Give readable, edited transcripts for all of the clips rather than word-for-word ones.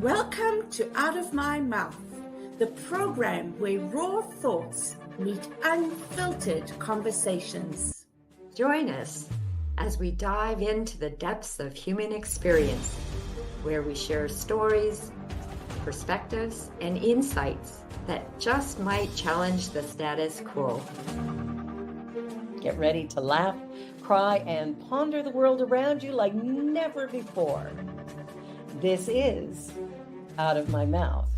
Welcome to Out of My Mouth, the program where raw thoughts meet unfiltered conversations. Join us as we dive into the depths of human experience, where we share stories, perspectives, and insights that just might challenge the status quo. Get ready to laugh, cry, and ponder the world around you like never before. This is Out of My Mouth.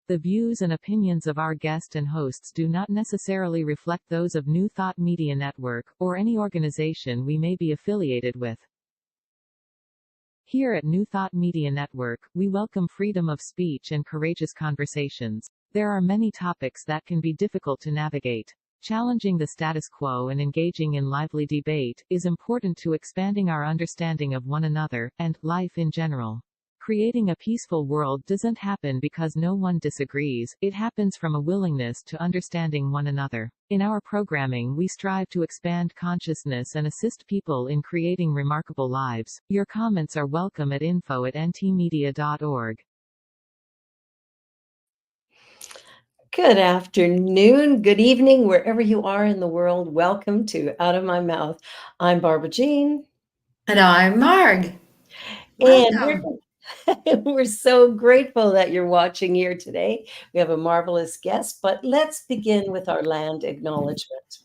The views and opinions of our guest and hosts do not necessarily reflect those of New Thought Media Network, or any organization we may be affiliated with. Here at New Thought Media Network, we welcome freedom of speech and courageous conversations. There are many topics that can be difficult to navigate. Challenging the status quo and engaging in lively debate is important to expanding our understanding of one another, and life in general. Creating a peaceful world doesn't happen because no one disagrees, it happens from a willingness to understanding one another. In our programming, we strive to expand consciousness and assist people in creating remarkable lives. Your comments are welcome at info@ntmedia.org. Good afternoon, good evening, wherever you are in the world. Welcome to Out of My Mouth. I'm Barbara Jean. And I'm Marg. And we're so grateful that you're watching here today. We have a marvelous guest, but let's begin with our land acknowledgement.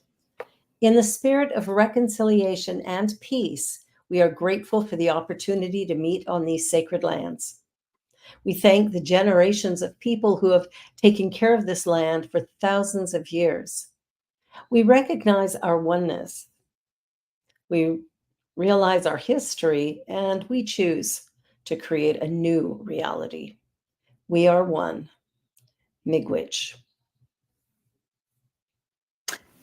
In the spirit of reconciliation and peace, we are grateful for the opportunity to meet on these sacred lands. We thank the generations of people who have taken care of this land for thousands of years. We recognize our oneness. We realize our history, and we choose to create a new reality. We are one. Miigwech.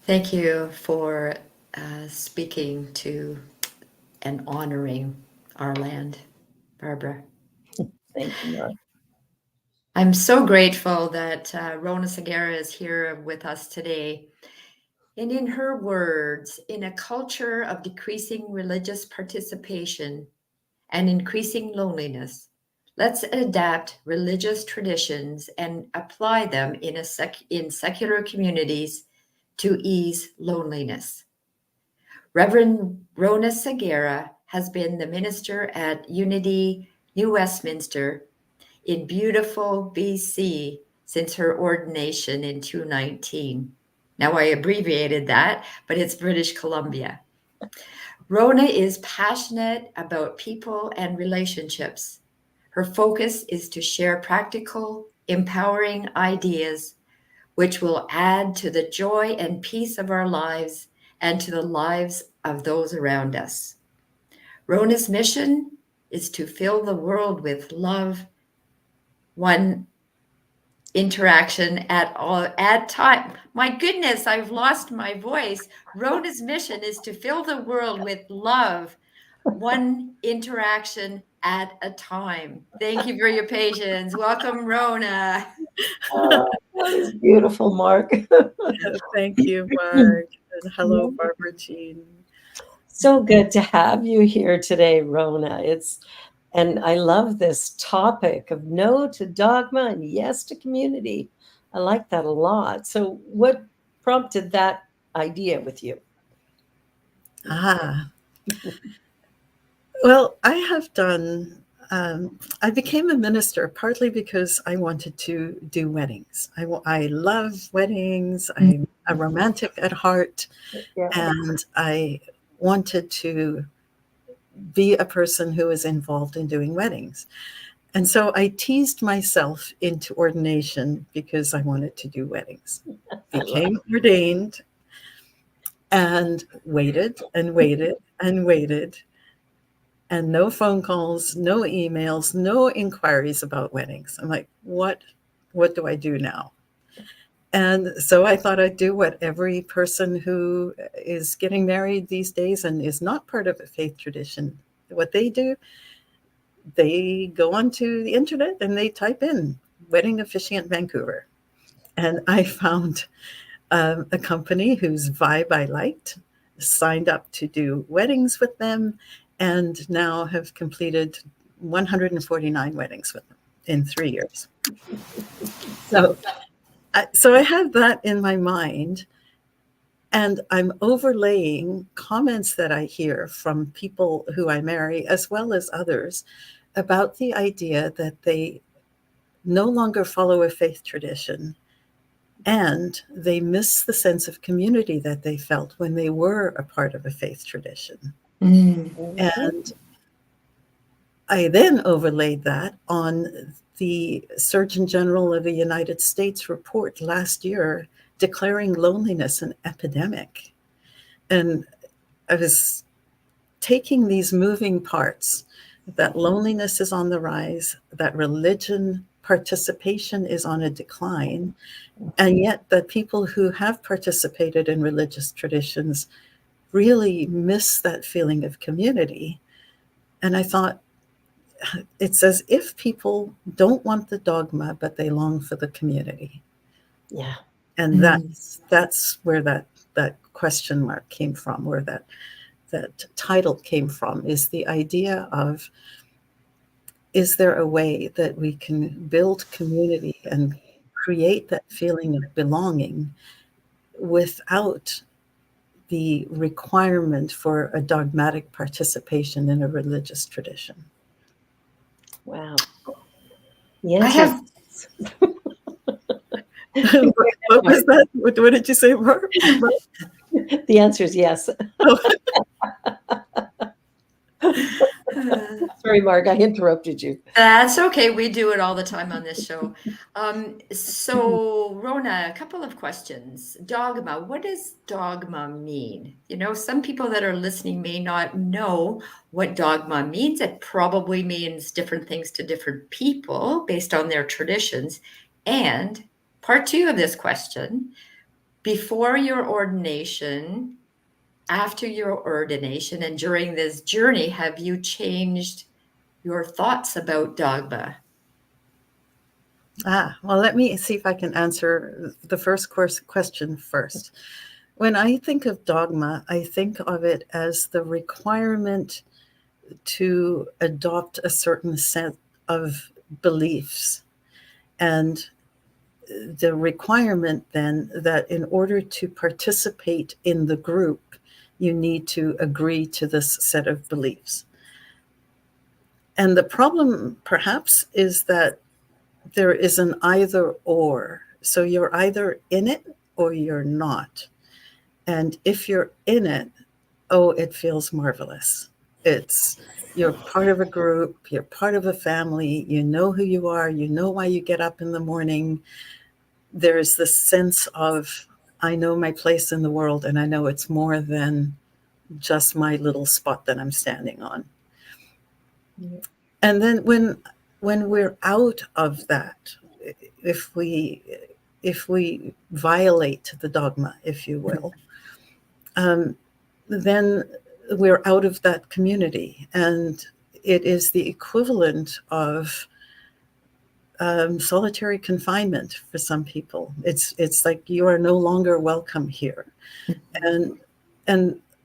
Thank you for speaking to and honoring our land, Barbara. Thank you, Mark. I'm so grateful that Rhona Segarra is here with us today. And in her words, in a culture of decreasing religious participation and increasing loneliness, let's adapt religious traditions and apply them in secular communities to ease loneliness. Reverend Rhona Segarra has been the minister at Unity New Westminster in beautiful BC since her ordination in 2019. Now I abbreviated that, but it's British Columbia. Rhona is passionate about people and relationships. Her focus is to share practical, empowering ideas which will add to the joy and peace of our lives and to the lives of those around us. Rhona's mission is to fill the world with love, one interaction at time. My goodness, I've lost my voice. Rhona's mission is to fill the world with love, one interaction at a time. Thank you for your patience. Welcome, Rhona. That was beautiful, Mark. Thank you, Mark. And hello, Barbara Jean. So good to have you here today, Rhona. And I love this topic of no to dogma and yes to community. I like that a lot. So what prompted that idea with you? Well, I have done, I became a minister partly because I wanted to do weddings. I love weddings. I'm a romantic at heart, and I wanted to be a person who is involved in doing weddings. And so I teased myself into ordination because I wanted to do weddings. Became ordained and waited and waited and waited. And no phone calls, no emails, no inquiries about weddings. I'm like, what do I do now? And so I thought I'd do what every person who is getting married these days and is not part of a faith tradition, what they do, they go onto the internet and they type in wedding officiant Vancouver. And I found a company whose vibe I liked, signed up to do weddings with them, and now have completed 149 weddings with them in 3 years. So I have that in my mind, and I'm overlaying comments that I hear from people who I marry, as well as others, about the idea that they no longer follow a faith tradition, and they miss the sense of community that they felt when they were a part of a faith tradition. And I then overlaid that on the Surgeon General of the United States report last year declaring loneliness an epidemic. And I was taking these moving parts, that loneliness is on the rise, that religion participation is on a decline, and yet that people who have participated in religious traditions really miss that feeling of community. And I thought, it's as if people don't want the dogma, but they long for the community. Yeah. And that's where that question mark came from, where that title came from, is the idea of, is there a way that we can build community and create that feeling of belonging without the requirement for a dogmatic participation in a religious tradition? Wow. Yes. I have What was that? What did you say, Barb? The answer is yes. Sorry, Mark, I interrupted you. That's okay. We do it all the time on this show. So, Rhona, a couple of questions. Dogma. What does dogma mean? You know, some people that are listening may not know what dogma means. It probably means different things to different people based on their traditions. And part two of this question, before your ordination, after your ordination, and during this journey, have you changed your thoughts about dogma? Well, let me see if I can answer the first question first. When I think of dogma, I think of it as the requirement to adopt a certain set of beliefs, and the requirement then that in order to participate in the group, you need to agree to this set of beliefs. And the problem, perhaps, is that there is an either or. So you're either in it or you're not. And if you're in it, oh, it feels marvelous. You're part of a group, you're part of a family, you know who you are, you know why you get up in the morning. There's this sense of, I know my place in the world, and I know it's more than just my little spot that I'm standing on. And then when we're out of that, if we violate the dogma, if you will, then we're out of that community, and it is the equivalent of solitary confinement for some people. It's like you are no longer welcome here, and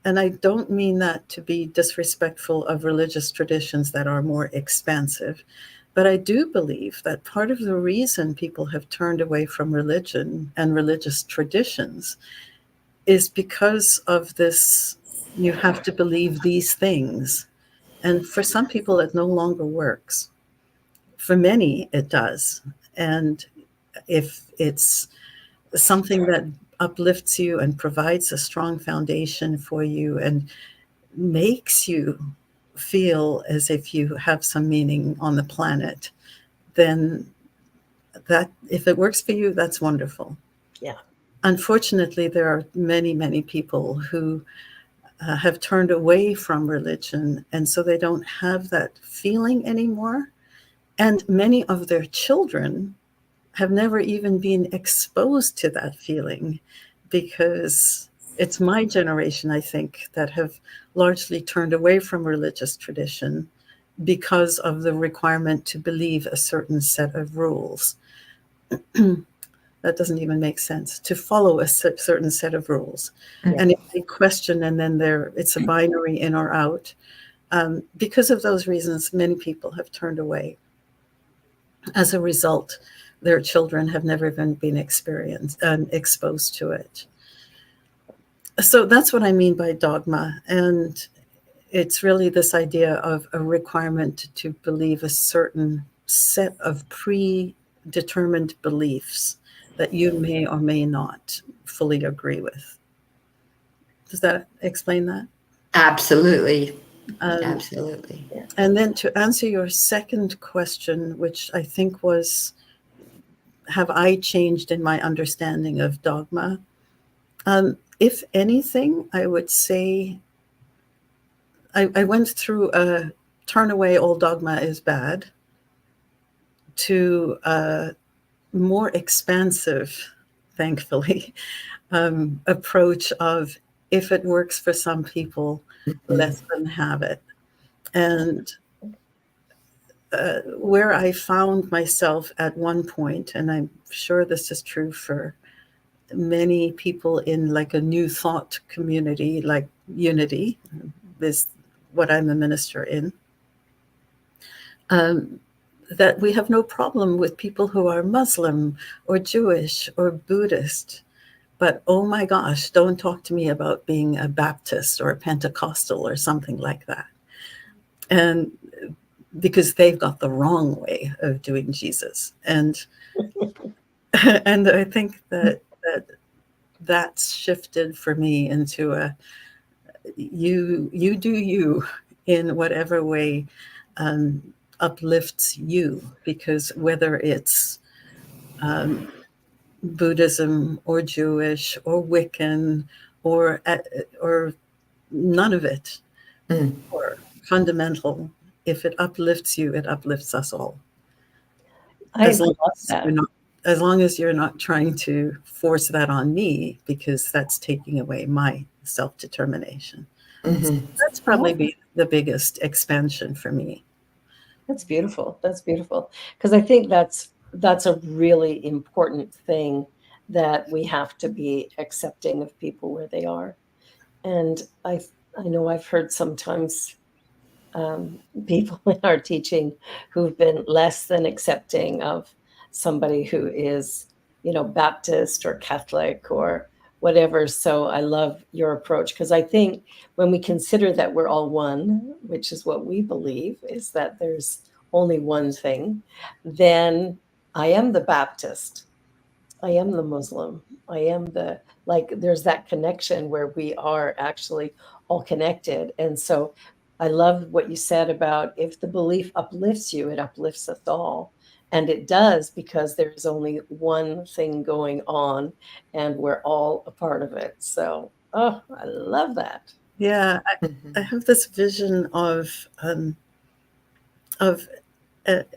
I don't mean that to be disrespectful of religious traditions that are more expansive, but I do believe that part of the reason people have turned away from religion and religious traditions is because of this, you have to believe these things. And for some people, it no longer works. For many, it does. And if it's something that uplifts you and provides a strong foundation for you and makes you feel as if you have some meaning on the planet, then that, if it works for you, that's wonderful. Yeah. Unfortunately, there are many, many people who have turned away from religion, and so they don't have that feeling anymore. And many of their children have never even been exposed to that feeling, because it's my generation, I think, that have largely turned away from religious tradition because of the requirement to believe a certain set of rules. That doesn't even make sense, to follow a certain set of rules. And if they question, and then it's a binary in or out. Because of those reasons, many people have turned away. As a result, their children have never even been exposed to it. So that's what I mean by dogma. And it's really this idea of a requirement to believe a certain set of predetermined beliefs that you may or may not fully agree with. Does that explain that? Absolutely. Absolutely. And then to answer your second question, which I think was, have I changed in my understanding of dogma? If anything, I would say I went through a turn away, all dogma is bad, to a more expansive, thankfully, approach of, if it works for some people, let them have it. And where I found myself at one point, and I'm sure this is true for many people in like a new thought community, like Unity is what I'm a minister in, that we have no problem with people who are Muslim or Jewish or Buddhist. But oh my gosh, don't talk to me about being a Baptist or a Pentecostal or something like that. And because they've got the wrong way of doing Jesus. And and I think that's shifted for me into a you do you in whatever way uplifts you, because whether it's Buddhism or Jewish or Wiccan or none of it, or fundamental, if it uplifts you, it uplifts us all. As long as you're not trying to force that on me, because that's taking away my self-determination. So that's probably the biggest expansion for me. That's beautiful. That's beautiful. Because I think that's a really important thing, that we have to be accepting of people where they are. And I know I've heard sometimes people in our teaching who've been less than accepting of somebody who is, Baptist or Catholic or whatever. So I love your approach, because I think when we consider that we're all one, which is what we believe, is that there's only one thing, then I am the Baptist, I am the Muslim, I am there's that connection where we are actually all connected. And so I love what you said about, if the belief uplifts you, it uplifts us all. And it does, because there's only one thing going on and we're all a part of it. So, I love that. Yeah, I have this vision of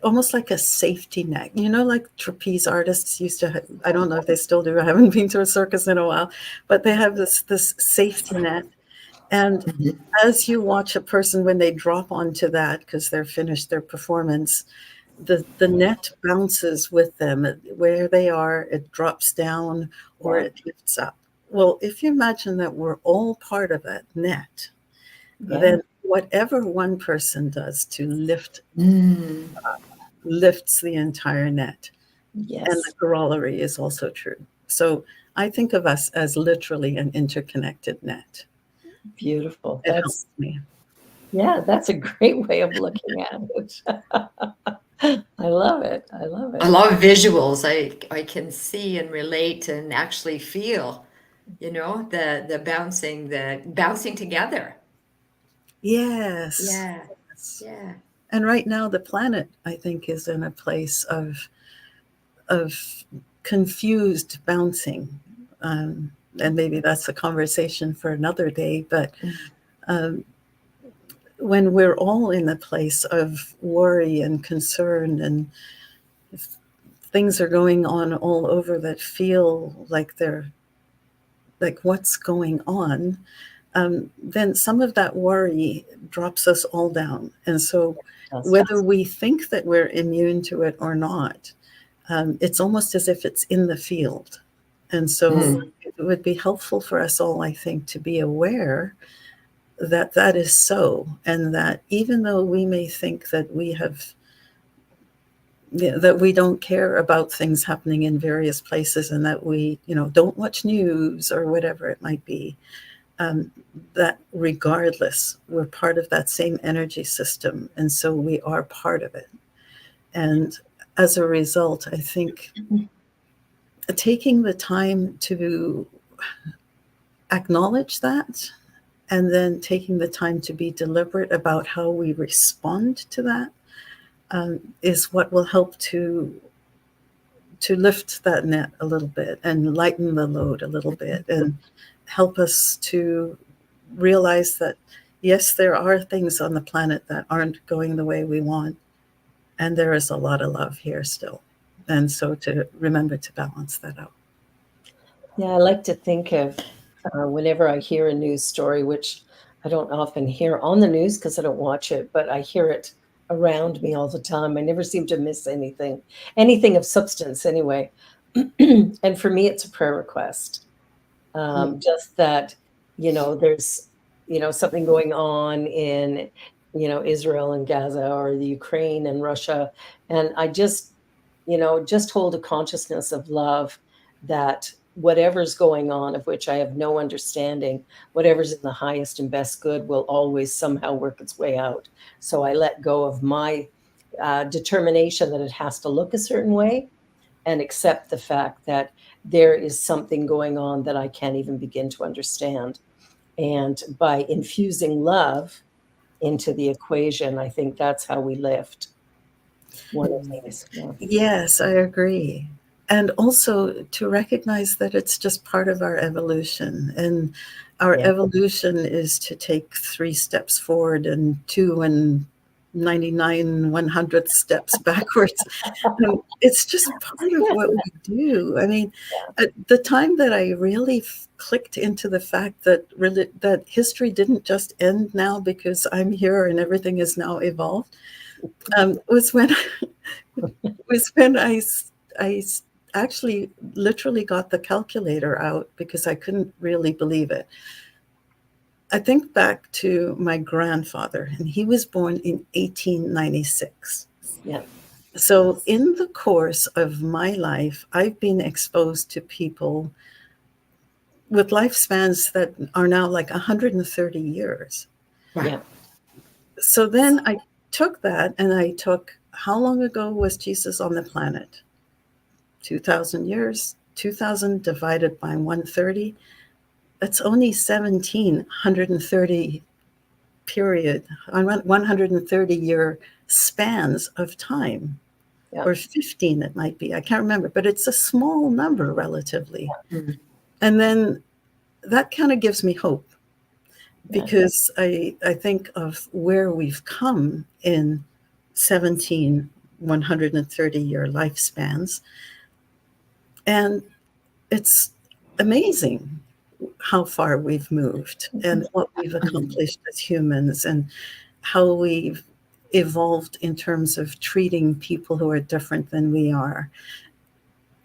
almost like a safety net, like trapeze artists used to have. I don't know if they still do. I haven't been to a circus in a while, but they have this safety net. And as you watch a person, when they drop onto that, because they're finished their performance, the net bounces with them. Where they are, it drops down or it lifts up. Well, if you imagine that we're all part of that net, then whatever one person does to lift lifts the entire net. Yes. And the corollary is also true. So I think of us as literally an interconnected net. Beautiful. It helps me. Yeah, that's a great way of looking at it. I love it. I love it. I love visuals. I can see and relate and actually feel, the bouncing together. Yes. Yeah. Yes. Yeah. And right now the planet, I think, is in a place of confused bouncing. And maybe that's a conversation for another day, but when we're all in a place of worry and concern and things are going on all over that feel like they're like what's going on, then some of that worry drops us all down. And so whether we think that we're immune to it or not, it's almost as if it's in the field. And so it would be helpful for us all, I think, to be aware that that is so, and that even though we may think that we have, that we don't care about things happening in various places, and that we, don't watch news or whatever it might be, that regardless, we're part of that same energy system, and so we are part of it. And as a result, I think taking the time to acknowledge that, and then taking the time to be deliberate about how we respond to that, is what will help to lift that net a little bit and lighten the load a little bit, and help us to realize that, yes, there are things on the planet that aren't going the way we want, and there is a lot of love here still. And so to remember to balance that out. Yeah, I like to think of whenever I hear a news story, which I don't often hear on the news because I don't watch it, but I hear it around me all the time. I never seem to miss anything of substance anyway. And for me, it's a prayer request. Just that, there's, something going on in, Israel and Gaza, or the Ukraine and Russia. And I just hold a consciousness of love, that whatever's going on, of which I have no understanding, whatever's in the highest and best good will always somehow work its way out. So I let go of my determination that it has to look a certain way, and accept the fact that there is something going on that I can't even begin to understand. And by infusing love into the equation, I think that's how we lift one of these. Yeah. Yes, I agree. And also to recognize that it's just part of our evolution. And our evolution is to take 3 steps forward and 2 and 99 100th steps backwards. And it's just part of what we do. I mean, at the time that I really clicked into the fact that that history didn't just end now because I'm here and everything is now evolved, was when I actually literally got the calculator out, because I couldn't really believe it. I think back to my grandfather, and he was born in 1896. Yeah. So in the course of my life, I've been exposed to people with lifespans that are now like 130 years. Yeah. So then I took that, and I took, how long ago was Jesus on the planet? 2,000 years. 2,000 divided by 130. That's only 1,730 period, 130-year spans of time, or 15 it might be. I can't remember, but it's a small number relatively. And then that kind of gives me hope, because I think of where we've come in 17 130-year lifespans, and it's amazing how far we've moved and what we've accomplished as humans, and how we've evolved in terms of treating people who are different than we are.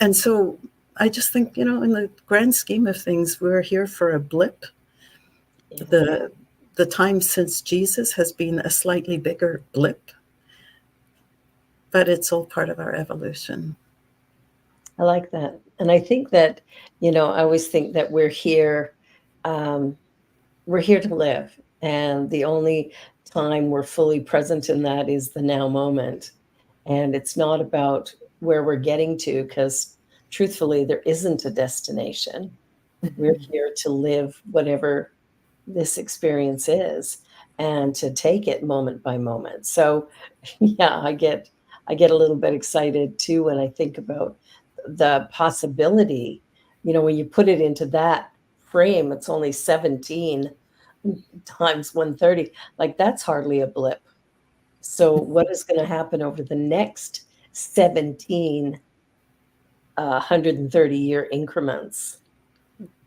And so I just think, in the grand scheme of things, we're here for a blip. The time since Jesus has been a slightly bigger blip, but it's all part of our evolution. I like that. And I think that, I always think that we're here to live. And the only time we're fully present in that is the now moment. And it's not about where we're getting to, because truthfully, there isn't a destination. We're here to live whatever this experience is, and to take it moment by moment. So yeah, I get a little bit excited too when I think about the possibility, when you put it into that frame, it's only 17 times 130. Like, that's hardly a blip. So what is going to happen over the next 17 130-year increments.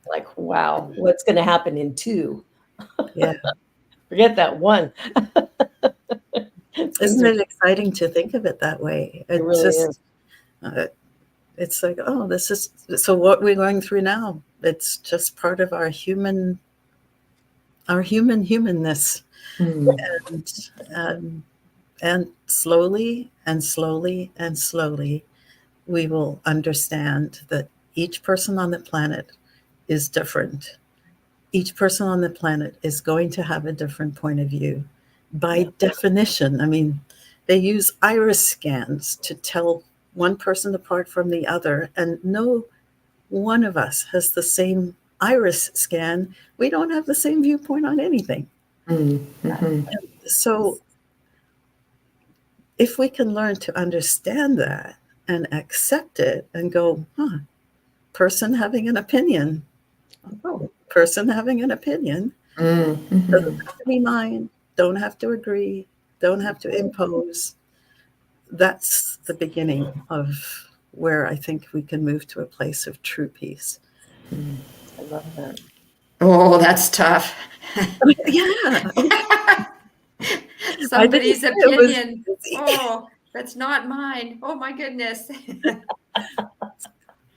Like, wow, what's going to happen in 2? Yeah. Forget that 1. Isn't it exciting to think of it that way? It really is. It's like, oh, this is, so what we're going through now, it's just part of our humanness. And slowly and slowly and slowly, we will understand that each person on the planet is different. Each person on the planet is going to have a different point of view. By definition, I mean, they use iris scans to tell one person apart from the other, and no one of us has the same iris scan. We don't have the same viewpoint on anything. So if we can learn to understand that and accept it and go, person having an opinion. Oh, person having an opinion. Doesn't have to be mine. Don't have to agree. Don't have to impose. That's the beginning of where I think we can move to a place of true peace. I love that. Oh, that's tough. Yeah. Somebody's opinion. Oh, that's not mine. Oh, my goodness.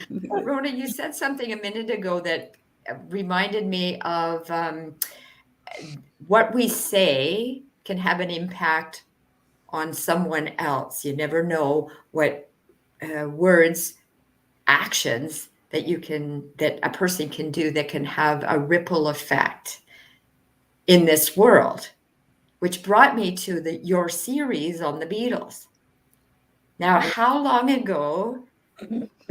Rhona, you said something a minute ago that reminded me of what we say can have an impact on someone else. You never know what words, actions that a person can do that can have a ripple effect in this world, which brought me to your series on the Beatles. Now, how long ago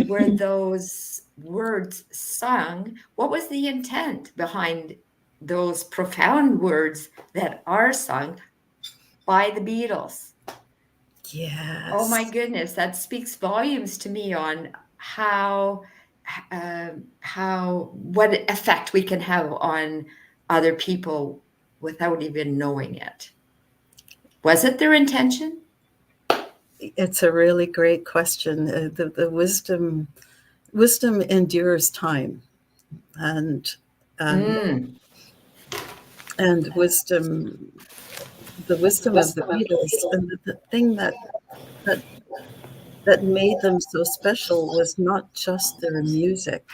were those words sung? What was the intent behind those profound words that are sung by the Beatles? Yes. Oh my goodness, that speaks volumes to me on what effect we can have on other people without even knowing it. Was it their intention? It's a really great question. The wisdom endures time, and wisdom, the wisdom of the Beatles, and the thing that made them so special was not just their music.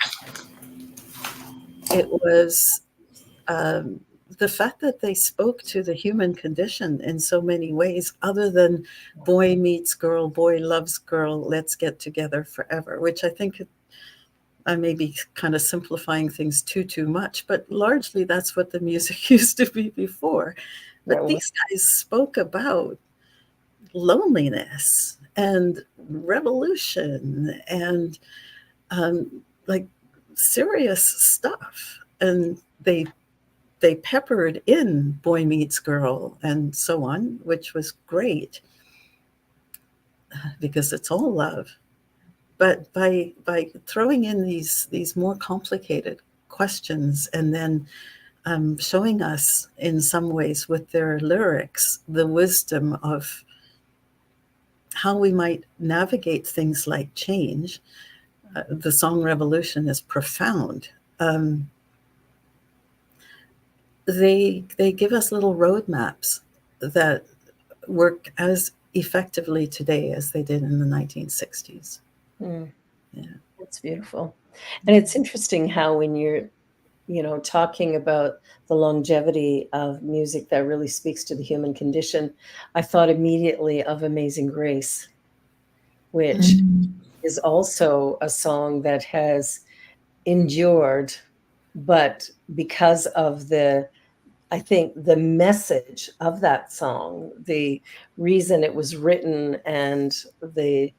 It was the fact that they spoke to the human condition in so many ways, other than boy meets girl, boy loves girl, let's get together forever, which I think I may be kind of simplifying things too much, but largely that's what the music used to be before. But these guys spoke about loneliness and revolution and like serious stuff. And they peppered in boy meets girl and so on, which was great because it's all love. But by throwing in these more complicated questions and then showing us in some ways with their lyrics the wisdom of how we might navigate things like change, the song Revolution is profound. They give us little roadmaps that work as effectively today as they did in the 1960s. Yeah, that's beautiful. And it's interesting how when you're, talking about the longevity of music that really speaks to the human condition, I thought immediately of Amazing Grace, which is also a song that has endured, but because of I think the message of that song, the reason it was written, and the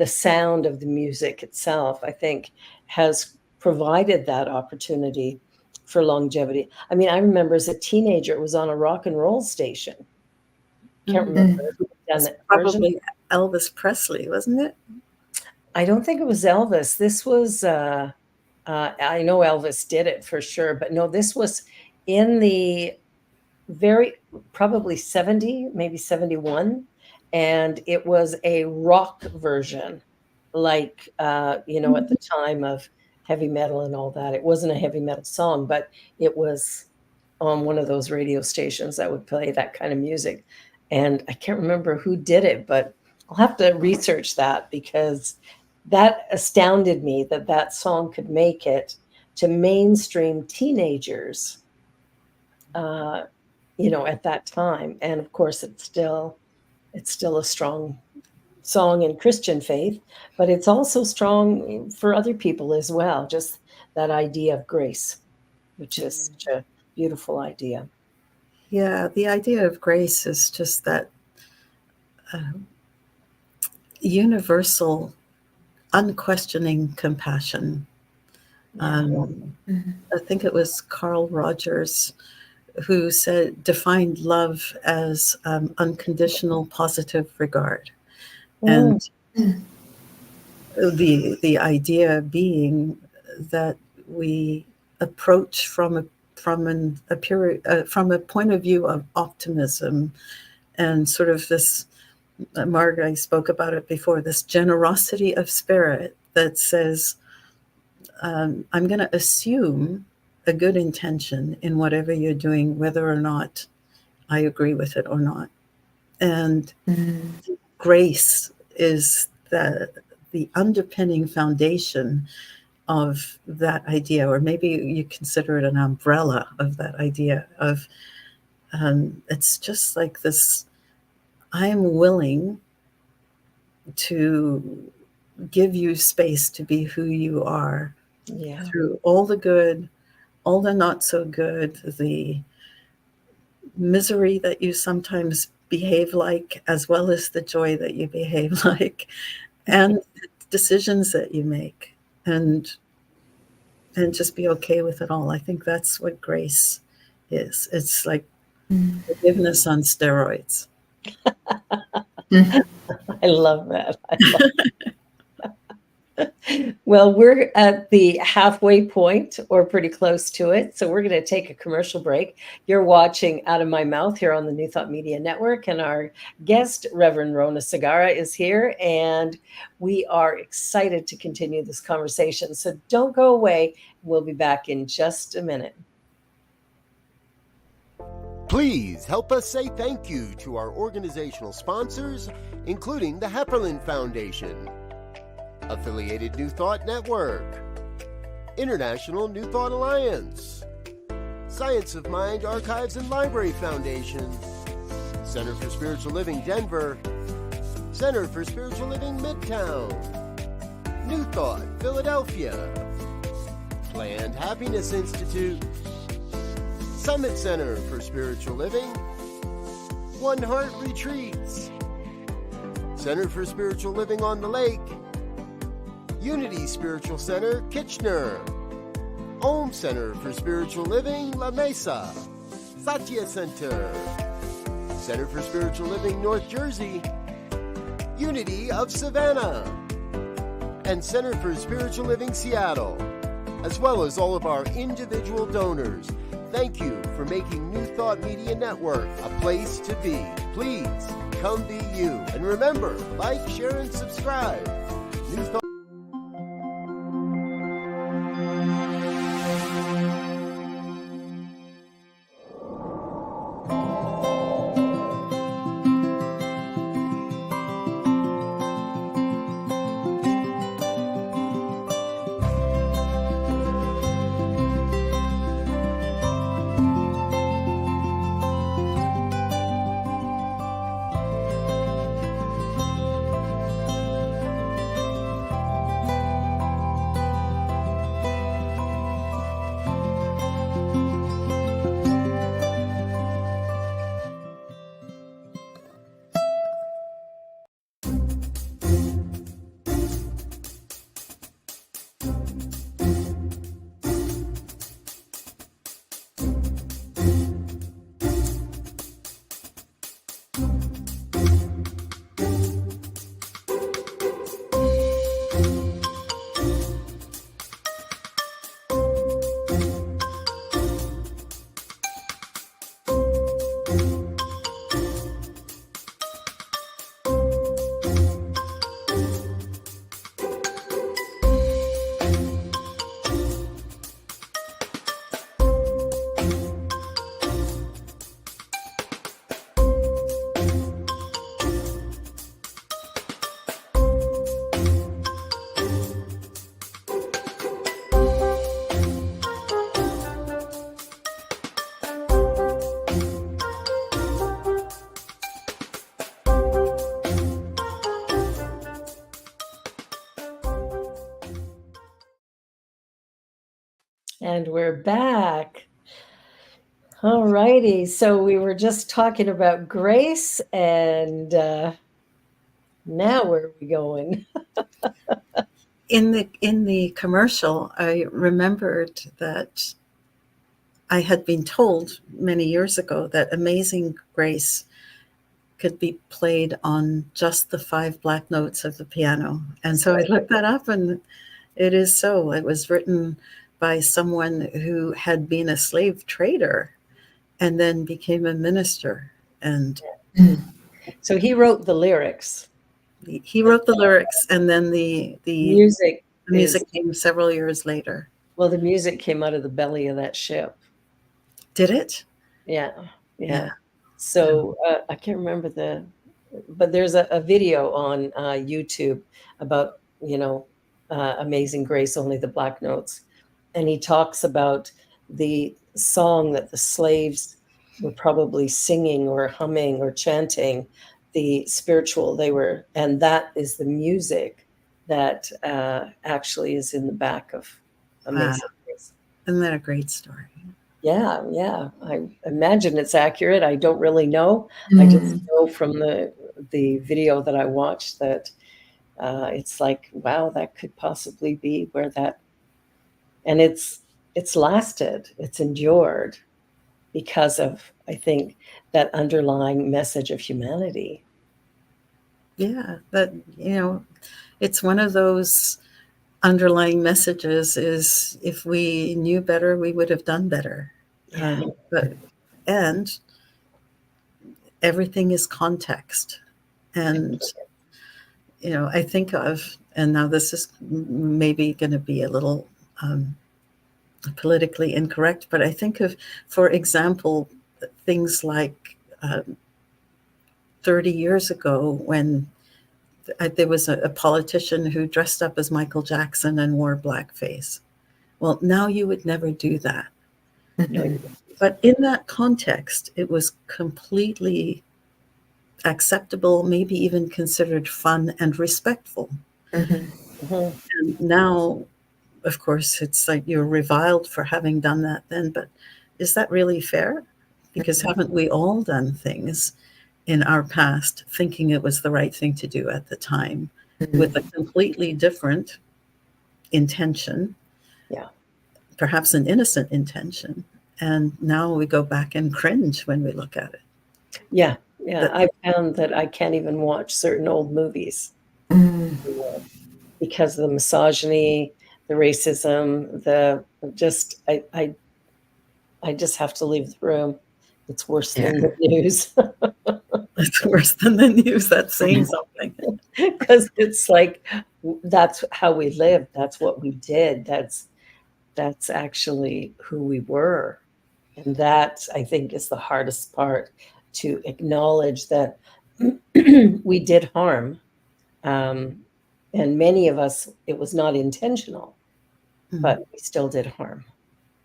sound of the music itself, I think has provided that opportunity for longevity. I mean, I remember as a teenager, it was on a rock and roll station. Can't remember who had done that version. Probably Elvis Presley, wasn't it? I don't think it was Elvis. This was, I know Elvis did it for sure, but no, this was in the probably 70, maybe 71. And it was a rock version, like, you know, at the time of heavy metal and all that. It wasn't a heavy metal song, but it was on one of those radio stations that would play that kind of music. And I can't remember who did it, but I'll have to research that, because that astounded me that that song could make it to mainstream teenagers, you know, at that time. And of course, it's still a strong song in Christian faith, but it's also strong for other people as well. Just that idea of grace, which is such a beautiful idea. Yeah, the idea of grace is just that universal, unquestioning compassion. I think it was Carl Rogers who defined love as unconditional positive regard. And the idea being that we approach from a point of view of optimism, and sort of this, Margaret, I spoke about it before, this generosity of spirit that says, I'm going to assume a good intention in whatever you're doing, whether or not I agree with it or not. And grace is the underpinning foundation of that idea, or maybe you consider it an umbrella of that idea of, it's just like this, I am willing to give you space to be who you are, through all the good, all the not so good, the misery that you sometimes behave like, as well as the joy that you behave like, and the decisions that you make, and just be okay with it all. I think that's what grace is. It's like forgiveness on steroids. I love that. Well, we're at the halfway point, or pretty close to it. So we're going to take a commercial break. You're watching Out of My Mouth here on the New Thought Media Network. And our guest, Reverend Rhona Segarra, is here. And we are excited to continue this conversation. So don't go away. We'll be back in just a minute. Please help us say thank you to our organizational sponsors, including the Hepperlin Foundation, Affiliated New Thought Network, International New Thought Alliance, Science of Mind Archives and Library Foundation, Center for Spiritual Living Denver, Center for Spiritual Living Midtown, New Thought Philadelphia, Planned Happiness Institute, Summit Center for Spiritual Living, One Heart Retreats, Center for Spiritual Living on the Lake, Unity Spiritual Center, Kitchener, Om Center for Spiritual Living, La Mesa, Satya Center, Center for Spiritual Living, North Jersey, Unity of Savannah, and Center for Spiritual Living, Seattle, as well as all of our individual donors. Thank you for making New Thought Media Network a place to be. Please come be you. And remember, like, share, and subscribe. New Thought. And we're back. All righty. So we were just talking about grace, and now where are we going? In the commercial, I remembered that I had been told many years ago that Amazing Grace could be played on just the 5 black notes of the piano. And so I looked that up, and it is so. It was written by someone who had been a slave trader and then became a minister. And so he wrote the lyrics. He wrote the lyrics, and then the music came several years later. Well, the music came out of the belly of that ship. Did it? Yeah. So I can't remember but there's a video on YouTube about, Amazing Grace, Only the Black Notes. And he talks about the song that the slaves were probably singing or humming or chanting, the spiritual and that is the music that actually is in the back of Amazing Grace. Isn't that a great story? Yeah. I imagine it's accurate. I don't really know. I just know from the video that I watched that it's like, wow, that could possibly be where that, and it's lasted, it's endured because of, I think, that underlying message of humanity. Yeah, that, it's one of those underlying messages is if we knew better, we would have done better. Yeah. And everything is context. And, I think of, and now this is maybe going to be a little politically incorrect, but I think of, for example, things like 30 years ago when there was a politician who dressed up as Michael Jackson and wore blackface. Well, now you would never do that. But in that context, it was completely acceptable, maybe even considered fun and respectful. And now, of course, it's like you're reviled for having done that then, but is that really fair? Because haven't we all done things in our past thinking it was the right thing to do at the time with a completely different intention? Yeah. Perhaps an innocent intention. And now we go back and cringe when we look at it. Yeah. I found that I can't even watch certain old movies because of the misogyny, the racism, I just have to leave the room. It's worse than the news. It's worse than the news. That's saying something. Because it's like, that's how we lived. That's what we did. That's actually who we were. And that, I think, is the hardest part, to acknowledge that we did harm. And many of us, it was not intentional, but we still did harm.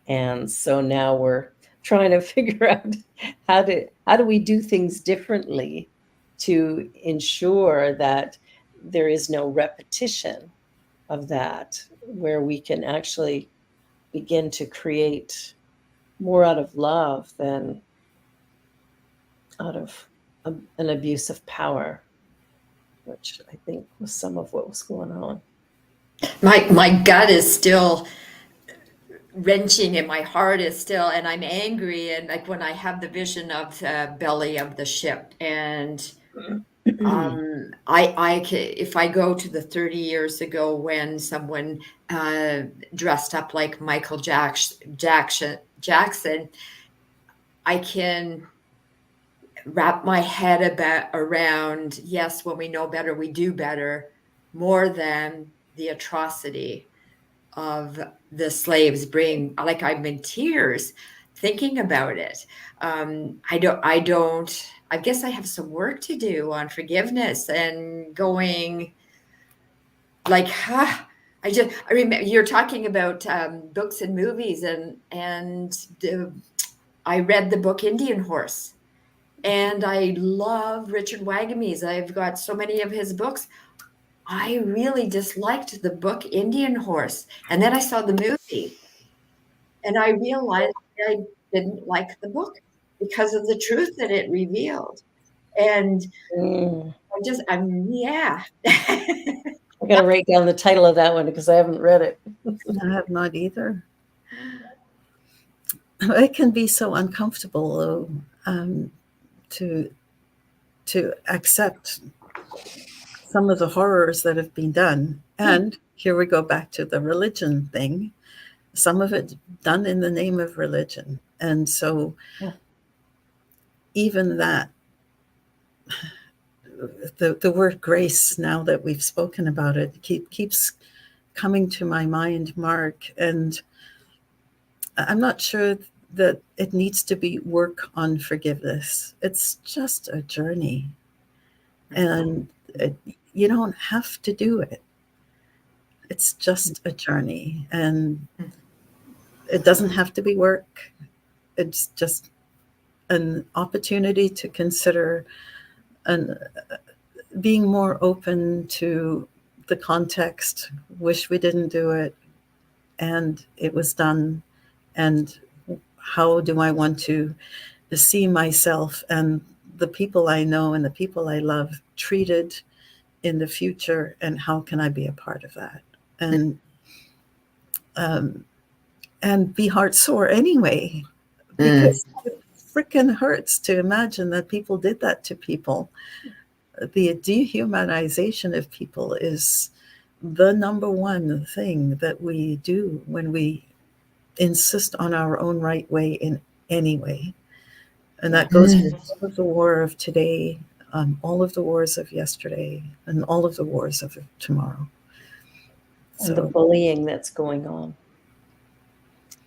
And so now we're trying to figure out how do we do things differently to ensure that there is no repetition of that, where we can actually begin to create more out of love than out of an abuse of power, which I think was some of what was going on. My gut is still wrenching and my heart is still, and I'm angry. And like when I have the vision of the belly of the ship, and if I go to the 30 years ago when someone dressed up like Michael Jackson, I can wrap my head around, yes, when we know better, we do better, more than the atrocity of the slaves bring. Like, I'm in tears thinking about it. I guess I have some work to do on forgiveness and going like, I remember you're talking about books and movies, and I read the book Indian Horse. And I love Richard Wagamese. I've got so many of his books. I really disliked the book Indian Horse. And then I saw the movie. And I realized I didn't like the book because of the truth that it revealed. And yeah. I got to write down the title of that one because I haven't read it. I have not either. It can be so uncomfortable, though, to accept some of the horrors that have been done. And here we go back to the religion thing. Some of it done in the name of religion. And so even that, the word grace, now that we've spoken about it, keeps coming to my mind, Mark. And I'm not sure that it needs to be work on forgiveness. It's just a journey. And you don't have to do it. It's just a journey. And it doesn't have to be work. It's just an opportunity to consider being more open to the context. Wish we didn't do it, and it was done. And how do I want to see myself and the people I know and the people I love treated in the future, and how can I be a part of that? And be heart sore anyway, because it freaking hurts to imagine that people did that to people. The dehumanization of people is the number one thing that we do when we insist on our own right way in any way. And that goes with all of the war of today, all of the wars of yesterday, and all of the wars of tomorrow. And the bullying that's going on.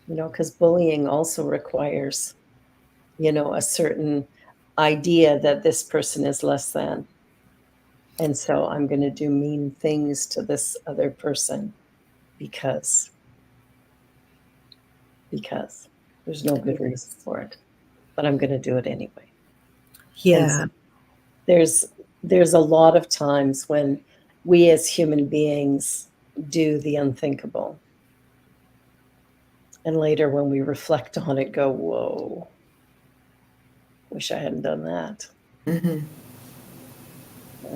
Because bullying also requires, a certain idea that this person is less than. And so I'm going to do mean things to this other person because there's no good reason for it, but I'm going to do it anyway. Yeah. So there's a lot of times when we as human beings do the unthinkable. And later when we reflect on it, go, whoa, wish I hadn't done that. Mm-hmm.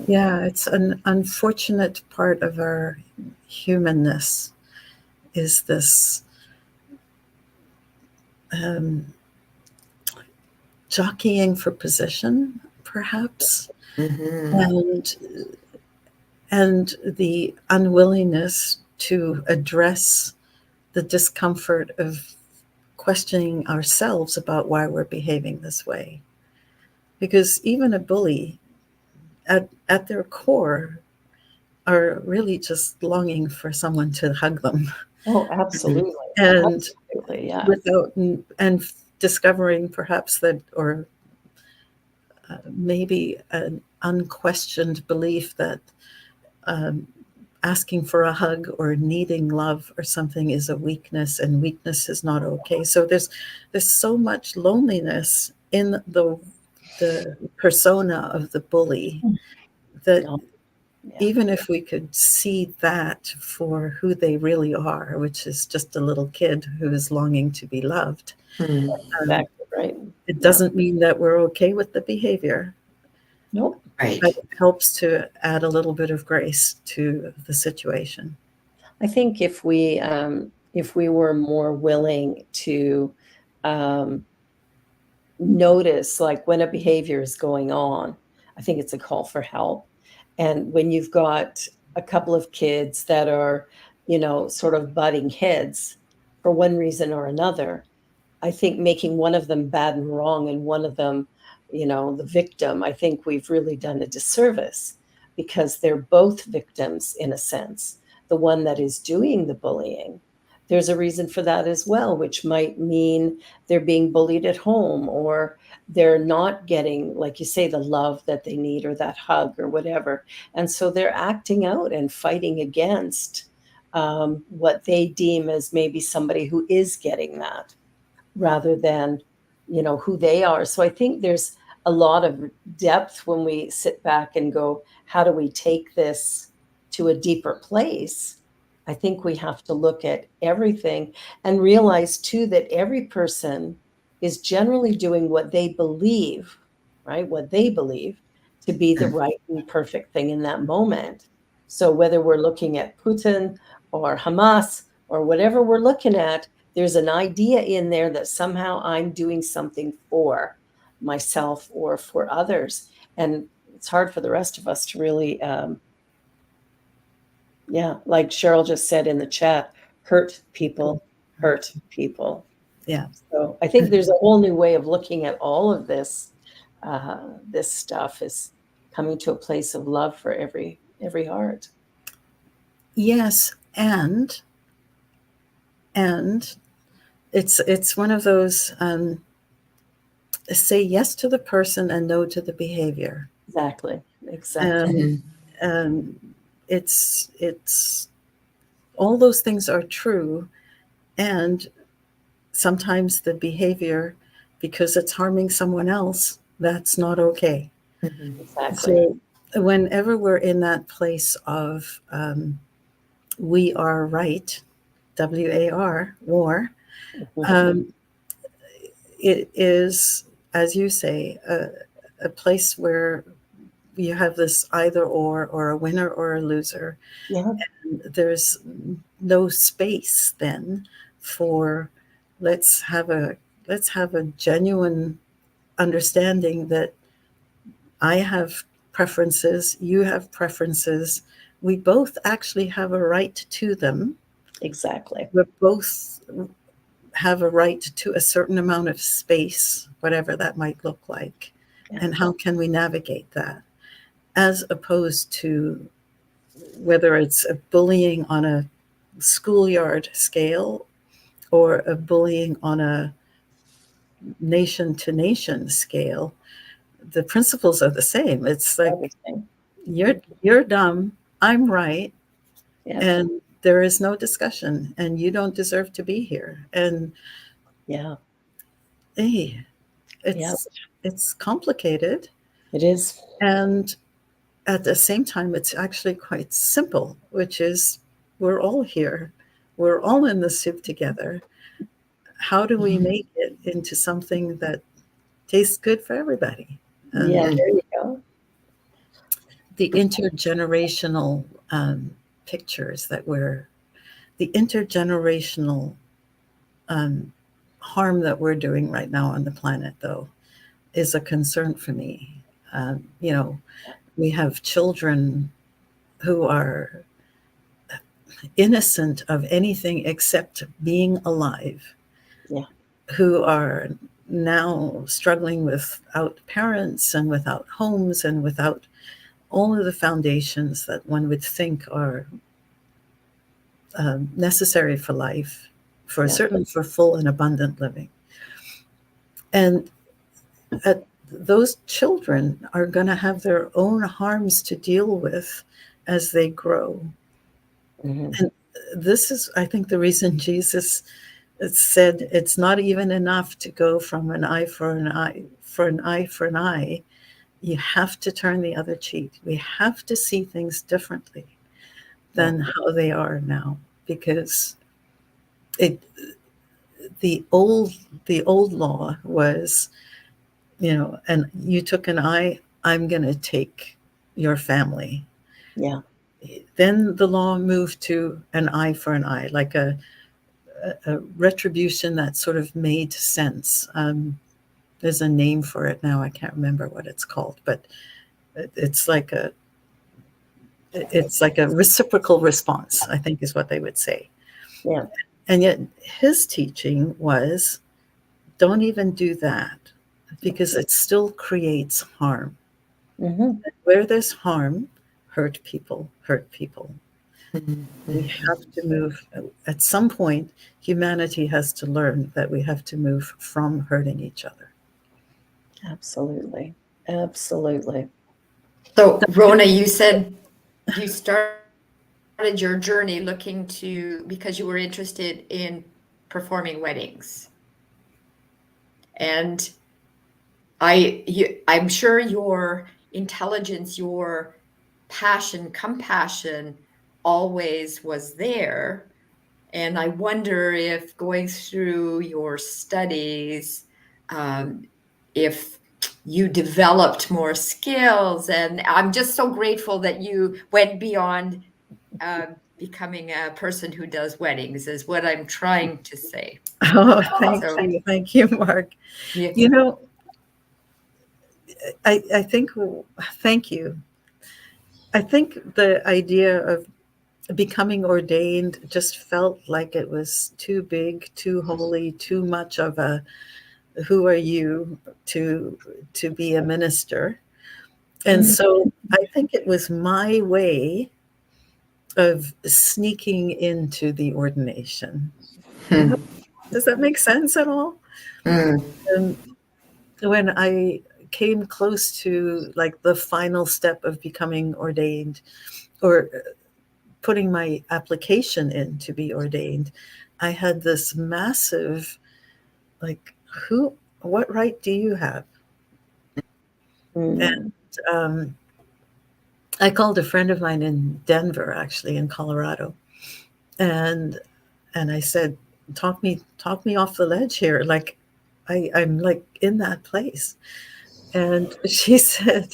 Yeah, it's an unfortunate part of our humanness is this jockeying for position, perhaps, and the unwillingness to address the discomfort of questioning ourselves about why we're behaving this way. Because even a bully, at their core, are really just longing for someone to hug them. Oh, absolutely. And absolutely, yeah. and discovering perhaps that, or maybe an unquestioned belief that asking for a hug or needing love or something is a weakness, and weakness is not okay. So there's so much loneliness in the persona of the bully that even if we could see that for who they really are, which is just a little kid who is longing to be loved, exactly right. It doesn't mean that we're okay with the behavior. Nope. Right. But it helps to add a little bit of grace to the situation. I think if we were more willing to notice, like when a behavior is going on, I think it's a call for help. And when you've got a couple of kids that are, sort of butting heads for one reason or another, I think making one of them bad and wrong and one of them, the victim, I think we've really done a disservice, because they're both victims in a sense. The one that is doing the bullying, there's a reason for that as well, which might mean they're being bullied at home, or they're not getting, like you say, the love that they need, or that hug or whatever. And so they're acting out and fighting against what they deem as maybe somebody who is getting that, rather than, who they are. So I think there's a lot of depth when we sit back and go, how do we take this to a deeper place? I think we have to look at everything and realize too that every person is generally doing what they believe, right? What they believe to be the right and perfect thing in that moment. So whether we're looking at Putin or Hamas or whatever we're looking at, there's an idea in there that somehow I'm doing something for myself or for others. And it's hard for the rest of us to really, like Cheryl just said in the chat, hurt people. Yeah. So I think there's a whole new way of looking at all of this. This stuff is coming to a place of love for every heart. Yes, and it's one of those say yes to the person and no to the behavior. Exactly. It's all those things are true, and sometimes the behavior, because it's harming someone else, that's not okay. Exactly. So whenever we're in that place of we are right, WAR, war, it is, as you say, a place where you have this either or a winner or a loser. Yeah. And there's no space then for let's have a genuine understanding that I have preferences, you have preferences. We both actually have a right to them. Exactly. We both have a right to a certain amount of space, whatever that might look like. Yeah. And how can we navigate that? As opposed to whether it's a bullying on a schoolyard scale or a bullying on a nation to nation scale, the principles are the same. It's like you're dumb, I'm right, and there is no discussion, and you don't deserve to be here. And hey, it's complicated. It is. And at the same time, it's actually quite simple, which is we're all here. We're all in the soup together. How do we make it into something that tastes good for everybody? And there you go. The intergenerational pictures the intergenerational harm that we're doing right now on the planet, though, is a concern for me. We have children who are innocent of anything except being alive, who are now struggling without parents and without homes and without all of the foundations that one would think are necessary for life, certainly for full and abundant living. And those children are going to have their own harms to deal with as they grow. And this is, I think, the reason Jesus said it's not even enough to go from an eye for an eye, for an eye for an eye. You have to turn the other cheek. We have to see things differently than how they are now, because the old law was, and you took an eye, I'm going to take your family. Yeah. Then the law moved to an eye for an eye, like a retribution that sort of made sense. There's a name for it now. I can't remember what it's called, but it's like a reciprocal response, I think is what they would say. Yeah. And yet his teaching was, don't even do that, because it still creates harm. Where there's harm, hurt people. We have to move. At some point, humanity has to learn that we have to move from hurting each other. Absolutely. So, Rhona, you said you started your journey because you were interested in performing weddings. And I'm sure your intelligence, your passion, compassion, always was there. And I wonder if going through your studies, if you developed more skills. And I'm just so grateful that you went beyond becoming a person who does weddings, is what I'm trying to say. Oh, thank you, Mark. Yeah. You know, I think, thank you. I think the idea of becoming ordained just felt like it was too big, too holy, too much of a who are you to be a minister. And so I think it was my way of sneaking into the ordination. Does that make sense at all? And when I came close to like the final step of becoming ordained, or putting my application in to be ordained, I had this massive, like, what right do you have? And I called a friend of mine in Denver, actually in Colorado, and I said, talk me off the ledge here. Like, I'm like in that place. And she said,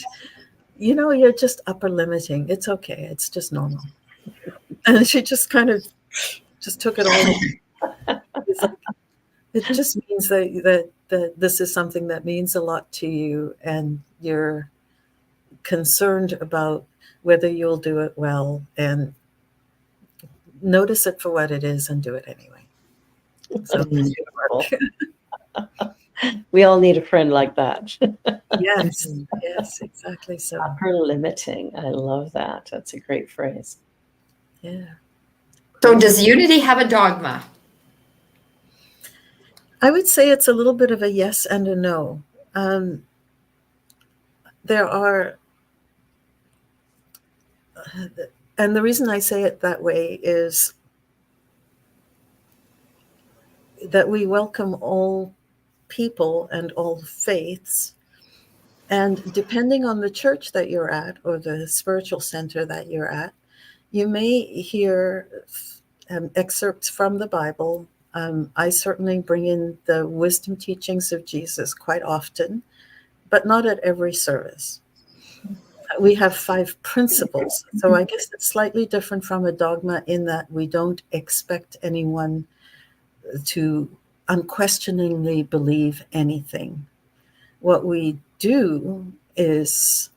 you're just upper limiting. It's okay. It's just normal. And she just kind of just took it all. It's like, it just means that this is something that means a lot to you, and you're concerned about whether you'll do it well, and notice it for what it is and do it anyway. So we all need a friend like that. Yes, exactly. So upper limiting. I love that. That's a great phrase. Yeah. So does Unity have a dogma? I would say it's a little bit of a yes and a no. There are, and the reason I say it that way is that we welcome all people and all faiths. And depending on the church that you're at, or the spiritual center that you're at, you may hear excerpts from the Bible. I certainly bring in the wisdom teachings of Jesus quite often, but not at every service. We have 5 principles. So I guess it's slightly different from a dogma in that we don't expect anyone to unquestioningly believe anything. What we do is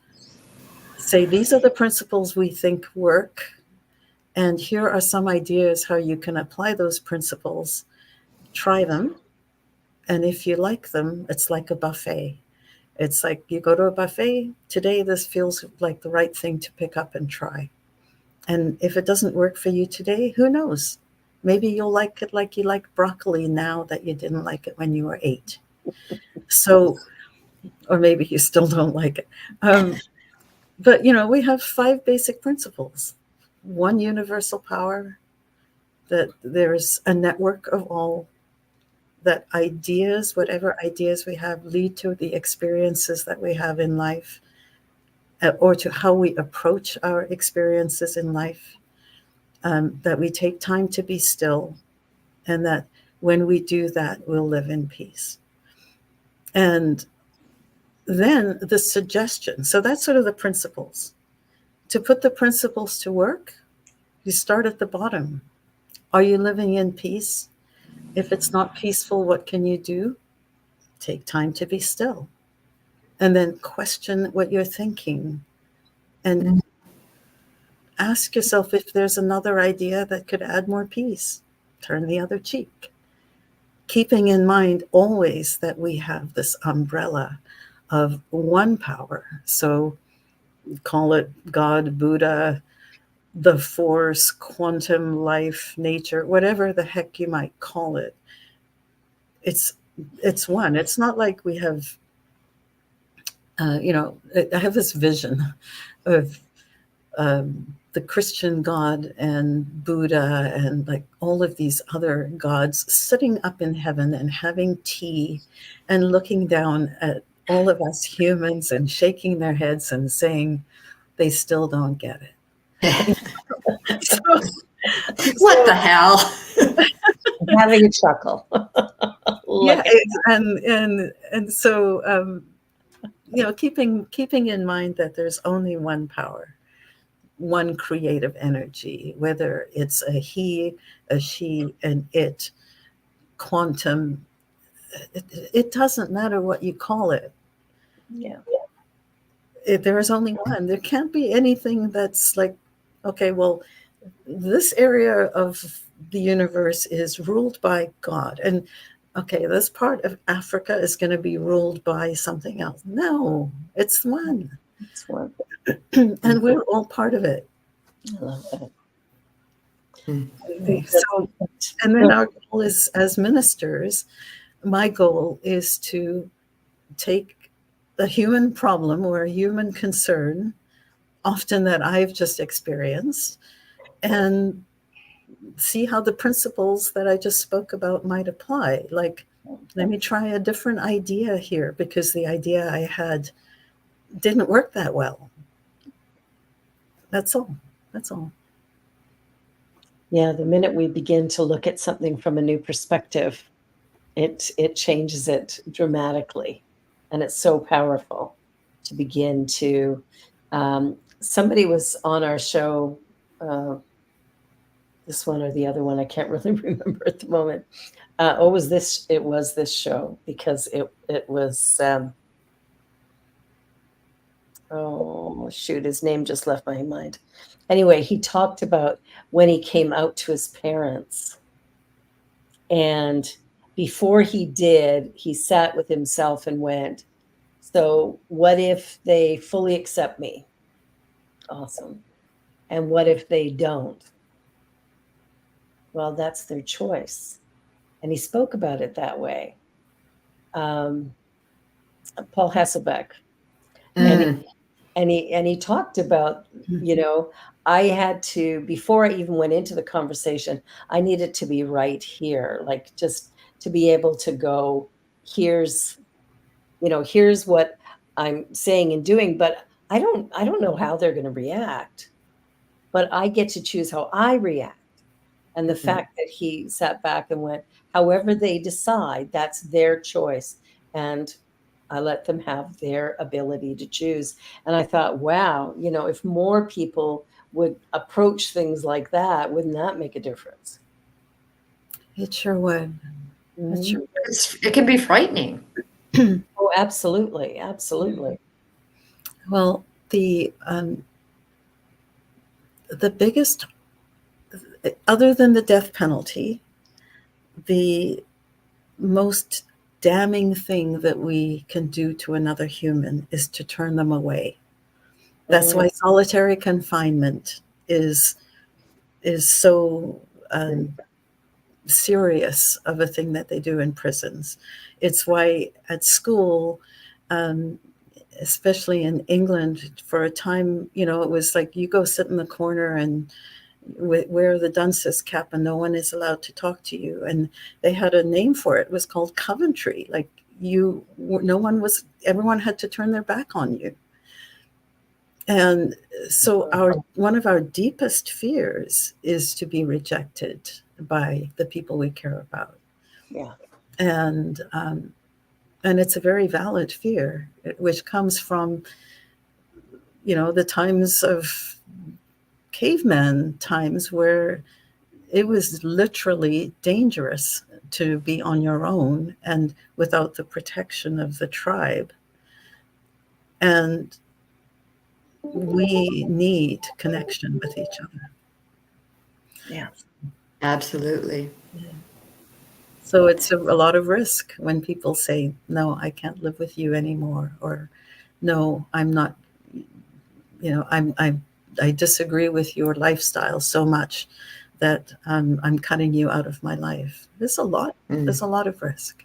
say, these are the principles we think work, and here are some ideas how you can apply those principles. Try them, and if you like them, it's like a buffet. It's like you go to a buffet. Today, this feels like the right thing to pick up and try. And if it doesn't work for you today, who knows? Maybe you'll like it like you like broccoli now that you didn't like it when you were 8. So, or maybe you still don't like it. But, we have 5 basic principles. One universal power, that there's a network of all, that ideas, whatever ideas we have, lead to the experiences that we have in life, or to how we approach our experiences in life, that we take time to be still, and that when we do that, we'll live in peace. And then the suggestion. So that's sort of the principles. To put the principles to work, you start at the bottom. Are you living in peace? If it's not peaceful, what can you do? Take time to be still. And then question what you're thinking. And ask yourself if there's another idea that could add more peace. Turn the other cheek. Keeping in mind always that we have this umbrella of one power. So call it God, Buddha, the force, quantum, life, nature, whatever the heck you might call it. It's one. It's not like we have, I have this vision of the Christian God and Buddha and like all of these other gods sitting up in heaven and having tea and looking down at all of us humans and shaking their heads and saying they still don't get it. So, What the hell? Having a chuckle. yeah, Look at and so keeping in mind that there's only one power, one creative energy, whether it's a he, a she, an it, quantum. It doesn't matter what you call it. yeah. There is only one. There can't be anything that's like, okay, well, this area of the universe is ruled by God, and okay, this part of Africa is going to be ruled by something else. No, it's one, That's one. and we're all part of it. I love that. So, and then our goal is, as ministers, my goal is to take a human problem or a human concern, often that I've just experienced, and see how the principles that I just spoke about might apply. Like, let me try a different idea here because the idea I had didn't work that well. That's all. That's all. Yeah, the minute we begin to look at something from a new perspective, it changes it dramatically. And it's so powerful to begin to. Somebody was on our show, this one or the other one, I can't really remember at the moment. It was this show because it was, oh shoot, his name just left my mind. Anyway, he talked about when he came out to his parents. And before he did, he sat with himself and went, so what if they fully accept me? Awesome. And what if they don't? Well, that's their choice. And he spoke about it that way. Paul Hasselbeck. And he talked about, I had to, before I even went into the conversation, I needed to be right here, like just to be able to go, here's what I'm saying and doing, but I don't know how they're going to react, but I get to choose how I react. And the fact that he sat back and went, however they decide, that's their choice. And I let them have their ability to choose. And I thought, wow, if more people would approach things like that, wouldn't that make a difference? It sure would. It sure would. It can be frightening. Oh, absolutely. Absolutely. Well, the biggest, other than the death penalty, the most damning thing that we can do to another human is to turn them away. That's why solitary confinement is so serious of a thing that they do in prisons. It's why at school, especially in England, for a time, it was like you go sit in the corner and wear the dunce's cap and no one is allowed to talk to you. And they had a name for it. It was called Coventry. Like everyone had to turn their back on you. And so one of our deepest fears is to be rejected by the people we care about. Yeah. And it's a very valid fear, which comes from, the times of caveman times where it was literally dangerous to be on your own and without the protection of the tribe. And we need connection with each other. Yeah, absolutely. Yeah. So it's a lot of risk when people say, no, I can't live with you anymore, or no, I'm not, I disagree with your lifestyle so much that I'm cutting you out of my life. There's a lot of risk.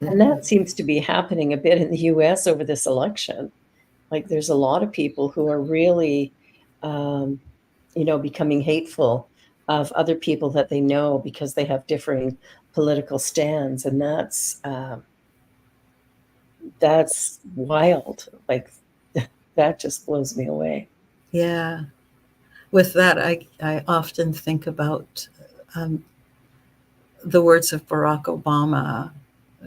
and that seems to be happening a bit in the US over this election. Like there's a lot of people who are really, becoming hateful of other people that they know because they have differing political stands. And that's wild. Like that just blows me away. Yeah. with that, I often think about the words of Barack Obama,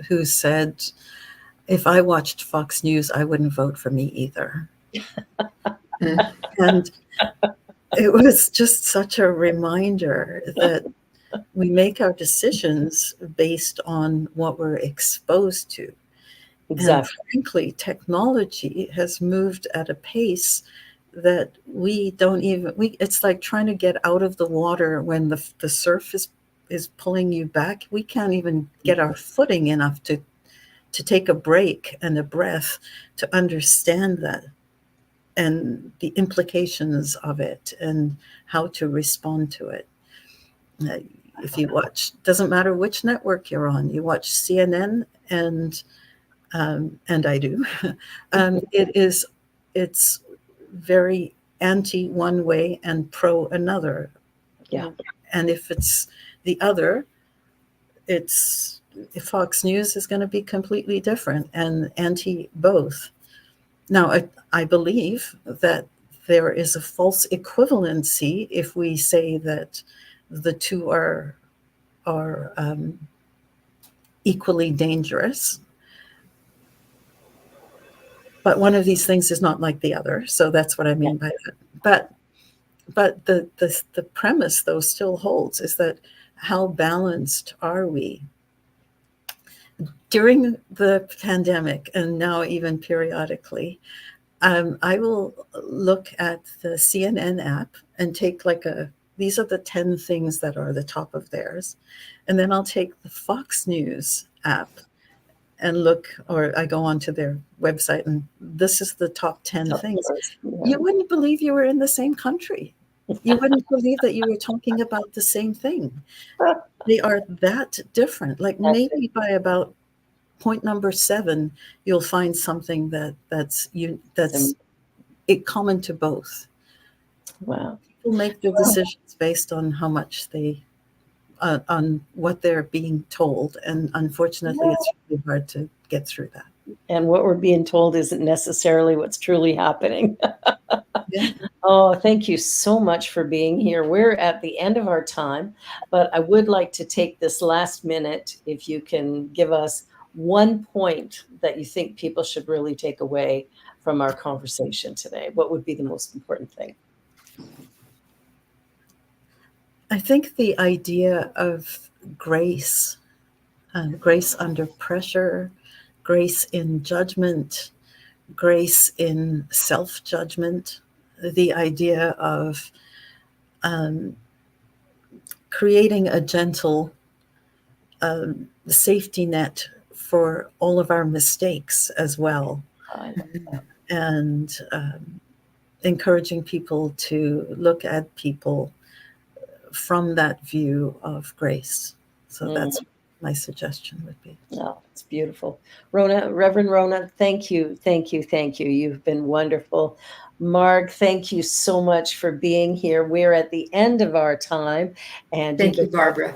who said, if I watched Fox News, I wouldn't vote for me either. And it was just such a reminder that we make our decisions based on what we're exposed to. Exactly. And frankly, technology has moved at a pace that we don't even, it's like trying to get out of the water when the surf is pulling you back. We can't even get our footing enough to take a break and a breath to understand that and the implications of it and how to respond to it. If you watch, doesn't matter which network you're on, you watch CNN and I do, it's very anti one way and pro another. Yeah. And if it's the other, if Fox News is going to be completely different and anti both. Now, I believe that there is a false equivalency if we say that the two are equally dangerous. But one of these things is not like the other. So that's what I mean by that. But the premise, though, still holds, is that how balanced are we? During the pandemic, and now even periodically, I will look at the CNN app and take these are the 10 things that are the top of theirs. And then I'll take the Fox News app and look, or I go onto their website and this is the top 10 things. Yeah. You wouldn't believe you were in the same country. You wouldn't believe that you were talking about the same thing. They are that different. Like maybe by about point number 7, you'll find something that's common to both. Wow. People make their decisions based on how much on what they're being told, and unfortunately, it's really hard to get through that. And what we're being told isn't necessarily what's truly happening. Yeah. Oh, thank you so much for being here. We're at the end of our time, but I would like to take this last minute, if you can give us one point that you think people should really take away from our conversation today. What would be the most important thing? I think the idea of grace, grace under pressure, grace in judgment, grace in self-judgment, the idea of creating a gentle safety net for all of our mistakes as well, and encouraging people to look at people from that view of grace. So that's my suggestion would be. Oh, it's beautiful. Reverend Rhona, thank you. You've been wonderful. Marg, thank you so much for being here. We're at the end of our time. And thank you, Barbara.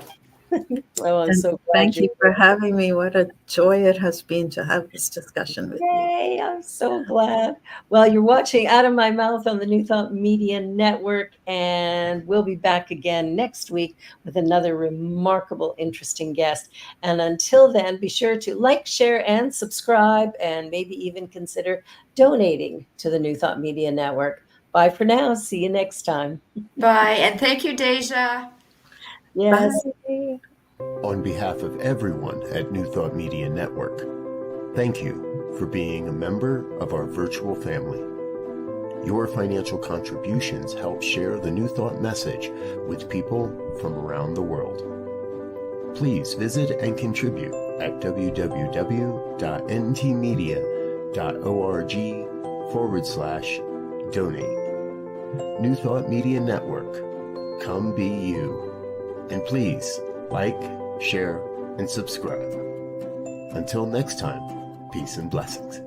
Oh, I'm so glad. Thank you for having me. What a joy it has been to have this discussion with you. Yay, I'm so glad. Well, you're watching Out of My Mouth on the New Thought Media Network, and we'll be back again next week with another remarkable, interesting guest. And until then, be sure to like, share, and subscribe, and maybe even consider donating to the New Thought Media Network. Bye for now. See you next time. Bye, and thank you, Deja. Yes. Bye. On behalf of everyone at New Thought Media Network, thank you for being a member of our virtual family. Your financial contributions help share the New Thought message with people from around the world. Please visit and contribute at www.ntmedia.org/donate. New Thought Media Network, come be you. And please like, share, and subscribe. Until next time, peace and blessings.